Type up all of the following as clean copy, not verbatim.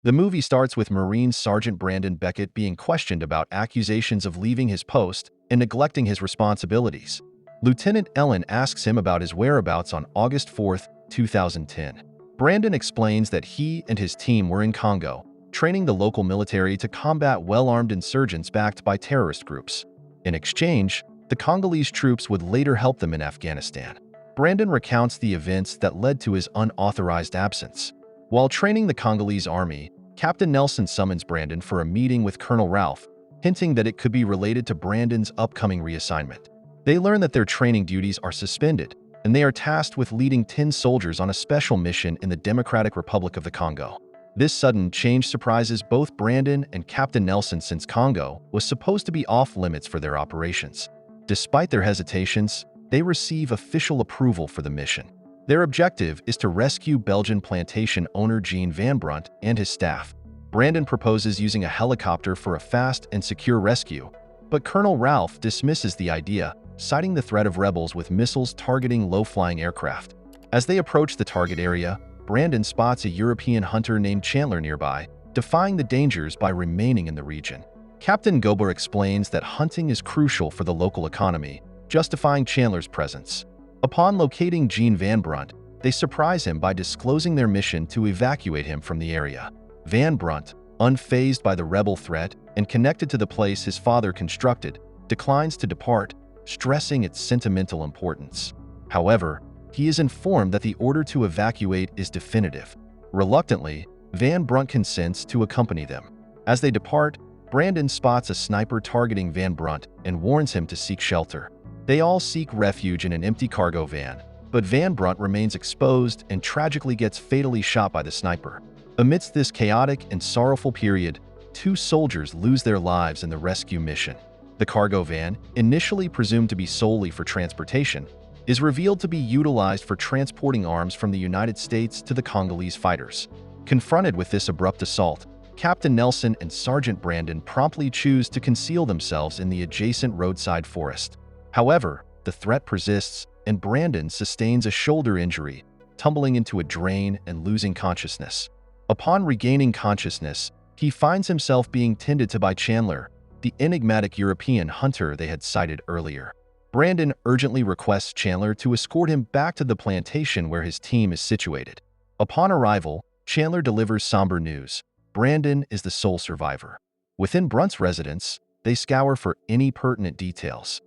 The movie starts with Marine Sergeant Brandon Beckett being questioned about accusations of leaving his post and neglecting his responsibilities. Lieutenant Ellen asks him about his whereabouts on August 4, 2010. Brandon explains that he and his team were in Congo, training the local military to combat well-armed insurgents backed by terrorist groups. In exchange, the Congolese troops would later help them in Afghanistan. Brandon recounts the events that led to his unauthorized absence. While training the Congolese army, Captain Nelson summons Brandon for a meeting with Colonel Ralph, hinting that it could be related to Brandon's upcoming reassignment. They learn that their training duties are suspended, and they are tasked with leading 10 soldiers on a special mission in the Democratic Republic of the Congo. This sudden change surprises both Brandon and Captain Nelson since Congo was supposed to be off-limits for their operations. Despite their hesitations, they receive official approval for the mission. Their objective is to rescue Belgian plantation owner Jean Van Brunt and his staff. Brandon proposes using a helicopter for a fast and secure rescue, but Colonel Ralph dismisses the idea, citing the threat of rebels with missiles targeting low-flying aircraft. As they approach the target area, Brandon spots a European hunter named Chandler nearby, defying the dangers by remaining in the region. Captain Gober explains that hunting is crucial for the local economy, justifying Chandler's presence. Upon locating Jean Van Brunt, they surprise him by disclosing their mission to evacuate him from the area. Van Brunt, unfazed by the rebel threat and connected to the place his father constructed, declines to depart, stressing its sentimental importance. However, he is informed that the order to evacuate is definitive. Reluctantly, Van Brunt consents to accompany them. As they depart, Brandon spots a sniper targeting Van Brunt and warns him to seek shelter. They all seek refuge in an empty cargo van, but Van Brunt remains exposed and tragically gets fatally shot by the sniper. Amidst this chaotic and sorrowful period, 2 soldiers lose their lives in the rescue mission. The cargo van, initially presumed to be solely for transportation, is revealed to be utilized for transporting arms from the United States to the Congolese fighters. Confronted with this abrupt assault, Captain Nelson and Sergeant Brandon promptly choose to conceal themselves in the adjacent roadside forest. However, the threat persists, and Brandon sustains a shoulder injury, tumbling into a drain and losing consciousness. Upon regaining consciousness, he finds himself being tended to by Chandler, the enigmatic European hunter they had sighted earlier. Brandon urgently requests Chandler to escort him back to the plantation where his team is situated. Upon arrival, Chandler delivers somber news. Brandon is the sole survivor. Within Brunt's residence, they scour for any pertinent details.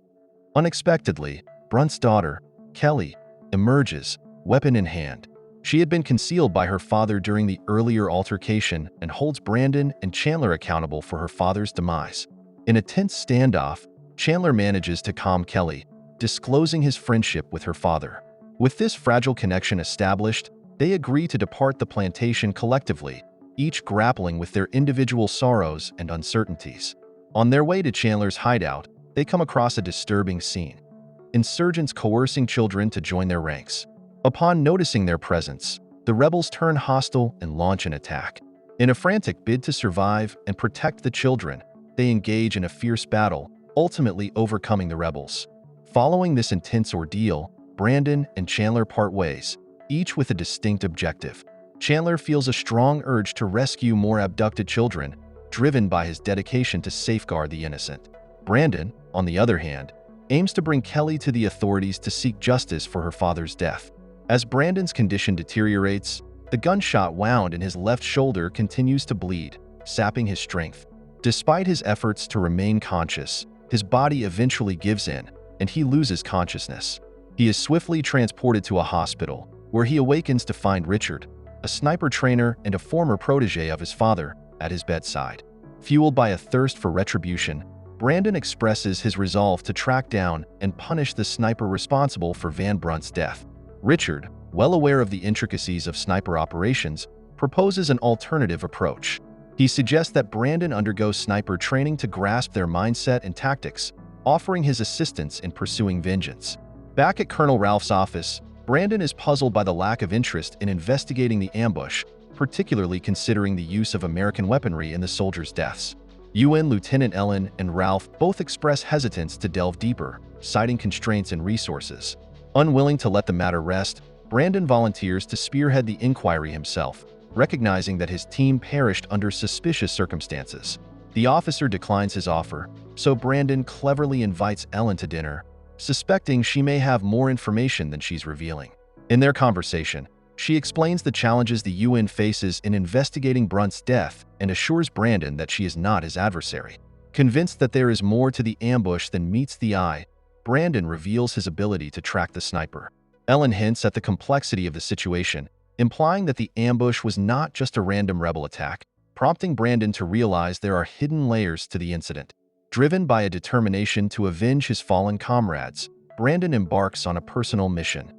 Unexpectedly, Brunt's daughter, Kelly, emerges, weapon in hand. She had been concealed by her father during the earlier altercation and holds Brandon and Chandler accountable for her father's demise. In a tense standoff, Chandler manages to calm Kelly, disclosing his friendship with her father. With this fragile connection established, they agree to depart the plantation collectively, each grappling with their individual sorrows and uncertainties. On their way to Chandler's hideout, they come across a disturbing scene. Insurgents coercing children to join their ranks. Upon noticing their presence, the rebels turn hostile and launch an attack. In a frantic bid to survive and protect the children, they engage in a fierce battle, ultimately overcoming the rebels. Following this intense ordeal, Brandon and Chandler part ways, each with a distinct objective. Chandler feels a strong urge to rescue more abducted children, driven by his dedication to safeguard the innocent. Brandon, on the other hand, aims to bring Kelly to the authorities to seek justice for her father's death. As Brandon's condition deteriorates, the gunshot wound in his left shoulder continues to bleed, sapping his strength. Despite his efforts to remain conscious, his body eventually gives in, and he loses consciousness. He is swiftly transported to a hospital, where he awakens to find Richard, a sniper trainer and a former protege of his father, at his bedside. Fueled by a thirst for retribution, Brandon expresses his resolve to track down and punish the sniper responsible for Van Brunt's death. Richard, well aware of the intricacies of sniper operations, proposes an alternative approach. He suggests that Brandon undergo sniper training to grasp their mindset and tactics, offering his assistance in pursuing vengeance. Back at Colonel Ralph's office, Brandon is puzzled by the lack of interest in investigating the ambush, particularly considering the use of American weaponry in the soldiers' deaths. UN Lieutenant Ellen and Ralph both express hesitance to delve deeper, citing constraints in resources. Unwilling to let the matter rest, Brandon volunteers to spearhead the inquiry himself, recognizing that his team perished under suspicious circumstances. The officer declines his offer, so Brandon cleverly invites Ellen to dinner, suspecting she may have more information than she's revealing. In their conversation, she explains the challenges the UN faces in investigating Brunt's death and assures Brandon that she is not his adversary. Convinced that there is more to the ambush than meets the eye, Brandon reveals his ability to track the sniper. Ellen hints at the complexity of the situation, implying that the ambush was not just a random rebel attack, prompting Brandon to realize there are hidden layers to the incident. Driven by a determination to avenge his fallen comrades, Brandon embarks on a personal mission.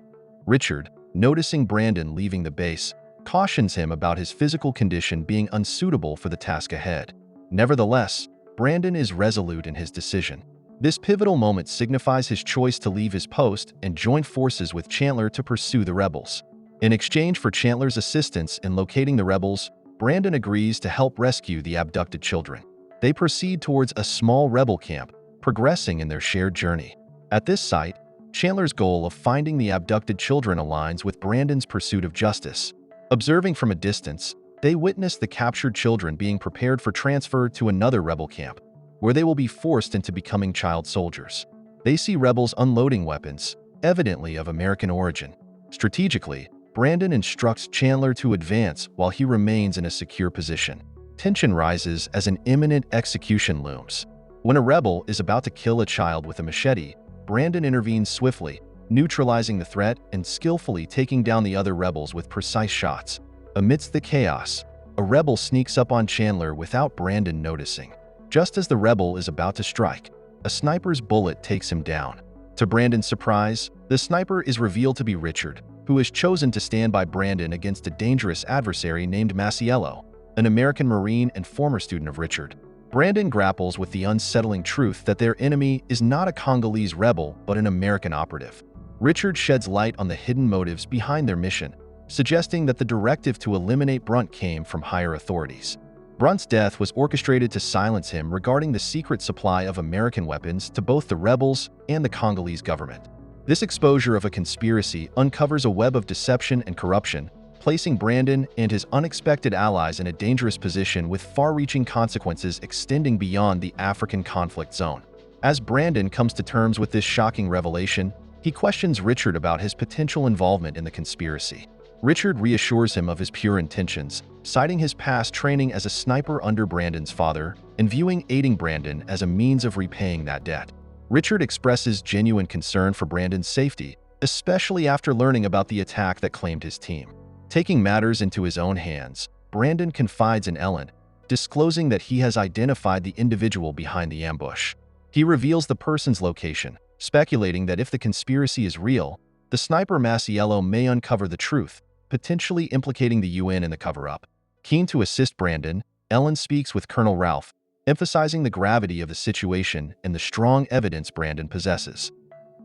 Richard, noticing Brandon leaving the base, cautions him about his physical condition being unsuitable for the task ahead. Nevertheless, Brandon is resolute in his decision. This pivotal moment signifies his choice to leave his post and join forces with Chandler to pursue the rebels. In exchange for Chandler's assistance in locating the rebels, Brandon agrees to help rescue the abducted children. They proceed towards a small rebel camp, progressing in their shared journey. At this site, Chandler's goal of finding the abducted children aligns with Brandon's pursuit of justice. Observing from a distance, they witness the captured children being prepared for transfer to another rebel camp, where they will be forced into becoming child soldiers. They see rebels unloading weapons, evidently of American origin. Strategically, Brandon instructs Chandler to advance while he remains in a secure position. Tension rises as an imminent execution looms. When a rebel is about to kill a child with a machete, Brandon intervenes swiftly, neutralizing the threat and skillfully taking down the other rebels with precise shots. Amidst the chaos, a rebel sneaks up on Chandler without Brandon noticing. Just as the rebel is about to strike, a sniper's bullet takes him down. To Brandon's surprise, the sniper is revealed to be Richard, who has chosen to stand by Brandon against a dangerous adversary named Masiello, an American Marine and former student of Richard. Brandon grapples with the unsettling truth that their enemy is not a Congolese rebel but an American operative. Richard sheds light on the hidden motives behind their mission, suggesting that the directive to eliminate Brunt came from higher authorities. Brunt's death was orchestrated to silence him regarding the secret supply of American weapons to both the rebels and the Congolese government. This exposure of a conspiracy uncovers a web of deception and corruption, placing Brandon and his unexpected allies in a dangerous position with far-reaching consequences extending beyond the African conflict zone. As Brandon comes to terms with this shocking revelation, he questions Richard about his potential involvement in the conspiracy. Richard reassures him of his pure intentions, citing his past training as a sniper under Brandon's father and viewing aiding Brandon as a means of repaying that debt. Richard expresses genuine concern for Brandon's safety, especially after learning about the attack that claimed his team. Taking matters into his own hands, Brandon confides in Ellen, disclosing that he has identified the individual behind the ambush. He reveals the person's location, speculating that if the conspiracy is real, the sniper Masiello may uncover the truth, potentially implicating the UN in the cover-up. Keen to assist Brandon, Ellen speaks with Colonel Ralph, emphasizing the gravity of the situation and the strong evidence Brandon possesses.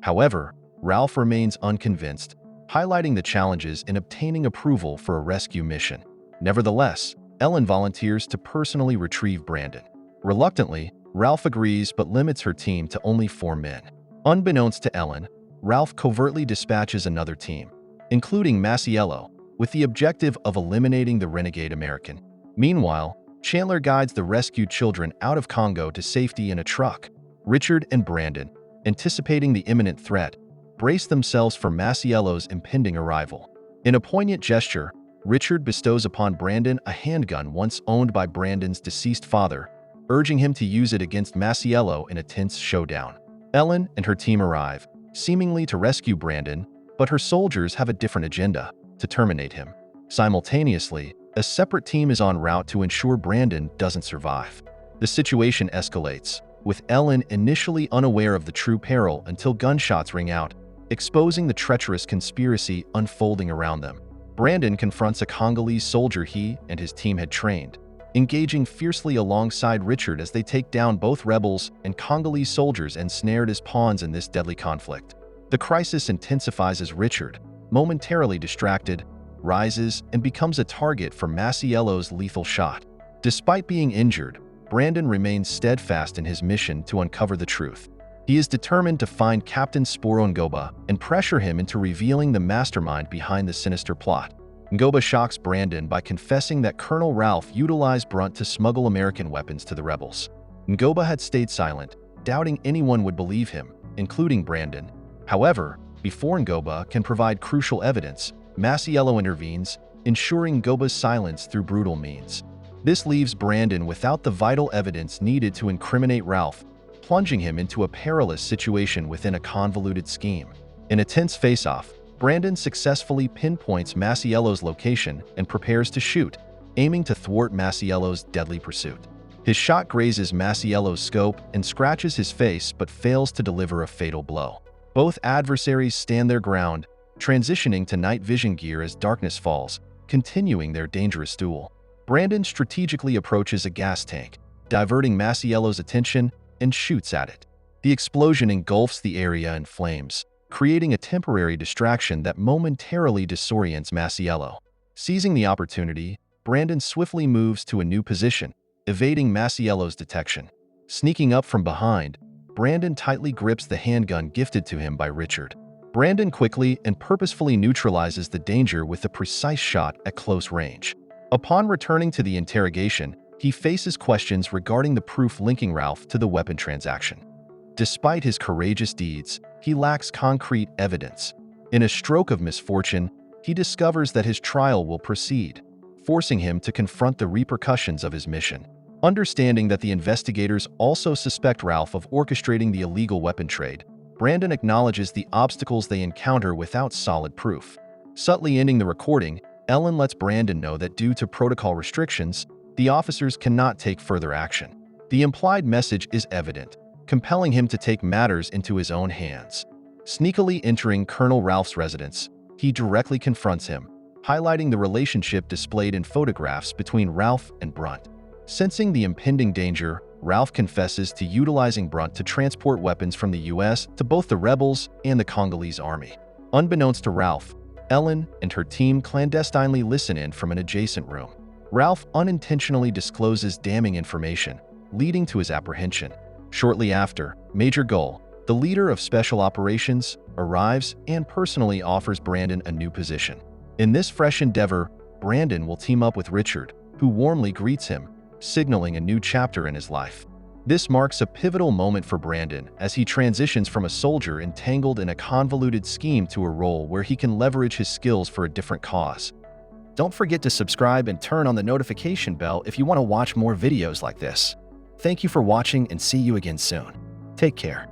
However, Ralph remains unconvinced, highlighting the challenges in obtaining approval for a rescue mission. Nevertheless, Ellen volunteers to personally retrieve Brandon. Reluctantly, Ralph agrees but limits her team to only 4 men. Unbeknownst to Ellen, Ralph covertly dispatches another team, including Masiello, with the objective of eliminating the renegade American. Meanwhile, Chandler guides the rescued children out of Congo to safety in a truck. Richard and Brandon, anticipating the imminent threat, brace themselves for Masiello's impending arrival. In a poignant gesture, Richard bestows upon Brandon a handgun once owned by Brandon's deceased father, urging him to use it against Masiello in a tense showdown. Ellen and her team arrive, seemingly to rescue Brandon, but her soldiers have a different agenda: to terminate him. Simultaneously, a separate team is en route to ensure Brandon doesn't survive. The situation escalates, with Ellen initially unaware of the true peril until gunshots ring out, exposing the treacherous conspiracy unfolding around them. Brandon confronts a Congolese soldier he and his team had trained, engaging fiercely alongside Richard as they take down both rebels and Congolese soldiers ensnared as pawns in this deadly conflict. The crisis intensifies as Richard, momentarily distracted, rises and becomes a target for Masiello's lethal shot. Despite being injured, Brandon remains steadfast in his mission to uncover the truth. He is determined to find Captain Sporongoba and pressure him into revealing the mastermind behind the sinister plot. Ngoba shocks Brandon by confessing that Colonel Ralph utilized Brunt to smuggle American weapons to the rebels. Ngoba had stayed silent, doubting anyone would believe him, including Brandon. However, before Ngoba can provide crucial evidence, Masiello intervenes, ensuring Ngoba's silence through brutal means. This leaves Brandon without the vital evidence needed to incriminate Ralph, plunging him into a perilous situation within a convoluted scheme. In a tense face-off, Brandon successfully pinpoints Masiello's location and prepares to shoot, aiming to thwart Masiello's deadly pursuit. His shot grazes Masiello's scope and scratches his face but fails to deliver a fatal blow. Both adversaries stand their ground, transitioning to night vision gear as darkness falls, continuing their dangerous duel. Brandon strategically approaches a gas tank, diverting Masiello's attention, and shoots at it. The explosion engulfs the area in flames, creating a temporary distraction that momentarily disorients Masiello. Seizing the opportunity, Brandon swiftly moves to a new position, evading Masiello's detection. Sneaking up from behind, Brandon tightly grips the handgun gifted to him by Richard. Brandon quickly and purposefully neutralizes the danger with a precise shot at close range. Upon returning to the interrogation, he faces questions regarding the proof linking Ralph to the weapon transaction. Despite his courageous deeds, he lacks concrete evidence. In a stroke of misfortune, he discovers that his trial will proceed, forcing him to confront the repercussions of his mission. Understanding that the investigators also suspect Ralph of orchestrating the illegal weapon trade, Brandon acknowledges the obstacles they encounter without solid proof. Subtly ending the recording, Ellen lets Brandon know that due to protocol restrictions, the officers cannot take further action. The implied message is evident, compelling him to take matters into his own hands. Sneakily entering Colonel Ralph's residence, he directly confronts him, highlighting the relationship displayed in photographs between Ralph and Brunt. Sensing the impending danger, Ralph confesses to utilizing Brunt to transport weapons from the US to both the rebels and the Congolese army. Unbeknownst to Ralph, Ellen and her team clandestinely listen in from an adjacent room. Ralph unintentionally discloses damning information, leading to his apprehension. Shortly after, Major Gull, the leader of Special Operations, arrives and personally offers Brandon a new position. In this fresh endeavor, Brandon will team up with Richard, who warmly greets him, signaling a new chapter in his life. This marks a pivotal moment for Brandon as he transitions from a soldier entangled in a convoluted scheme to a role where he can leverage his skills for a different cause. Don't forget to subscribe and turn on the notification bell if you want to watch more videos like this. Thank you for watching and see you again soon. Take care.